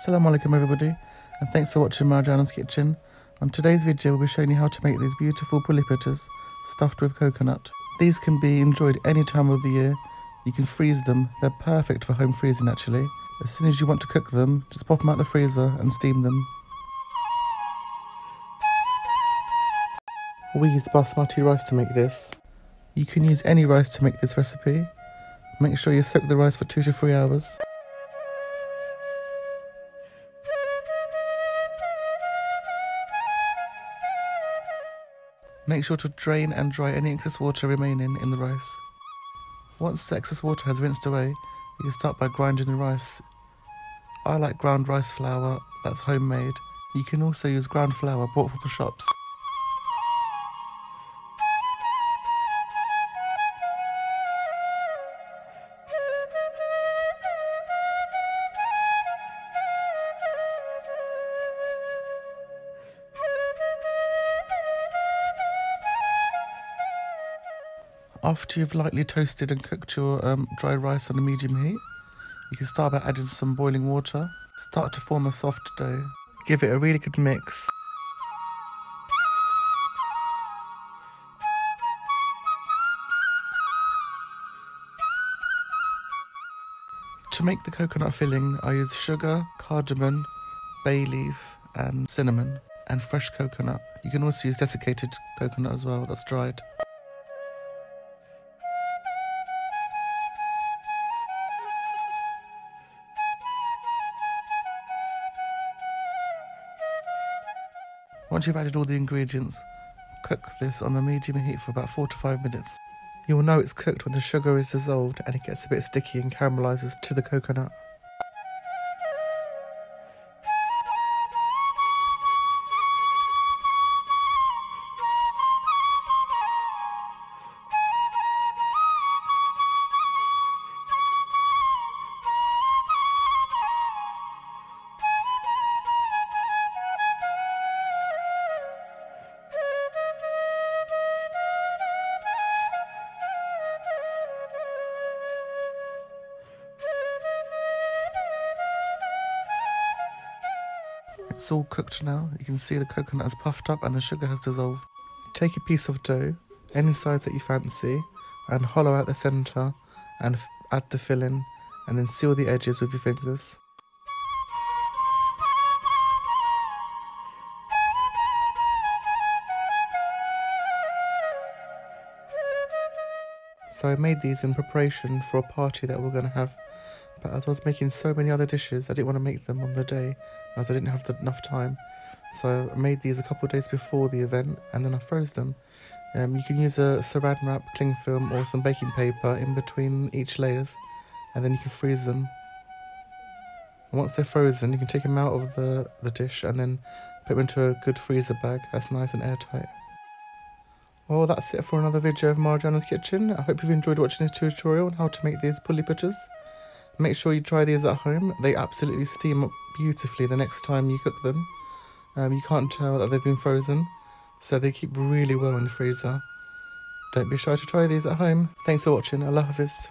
Assalamu alaikum everybody, and thanks for watching Marjana's Kitchen. On today's video we'll be showing you how to make these beautiful Puli Pittas stuffed with coconut. These can be enjoyed any time of the year. You can freeze them, they're perfect for home freezing actually. As soon as you want to cook them, just pop them out the freezer and steam them. We use basmati rice to make this. You can use any rice to make this recipe. Make sure you soak the rice for 2 to 3 hours. Make sure to drain and dry any excess water remaining in the rice. Once the excess water has rinsed away, you can start by grinding the rice. I like ground rice flour, that's homemade. You can also use ground flour bought from the shops. After you've lightly toasted and cooked your dry rice on a medium heat, you can start by adding some boiling water. Start to form a soft dough. Give it a really good mix. To make the coconut filling, I use sugar, cardamom, bay leaf and cinnamon, and fresh coconut. You can also use desiccated coconut as well, that's dried. Once you've added all the ingredients, cook this on a medium heat for about 4 to 5 minutes. You will know it's cooked when the sugar is dissolved and it gets a bit sticky and caramelizes to the coconut. It's all cooked now. You can see the coconut has puffed up and the sugar has dissolved. Take a piece of dough, any size that you fancy, and hollow out the centre and add the filling, and then seal the edges with your fingers. So I made these in preparation for a party that we're going to have. But as I was making so many other dishes, I didn't want to make them on the day as I didn't have enough time. So I made these a couple of days before the event and then I froze them. You can use a saran wrap, cling film or some baking paper in between each layers and then you can freeze them. And once they're frozen, you can take them out of the dish and then put them into a good freezer bag that's nice and airtight. Well, that's it for another video of Marjana's Kitchen. I hope you've enjoyed watching this tutorial on how to make these Puli Pittas. Make sure you try these at home. They absolutely steam up beautifully the next time you cook them. You can't tell that they've been frozen, so they keep really well in the freezer. Don't be shy to try these at home. Thanks for watching. Allah Hafiz.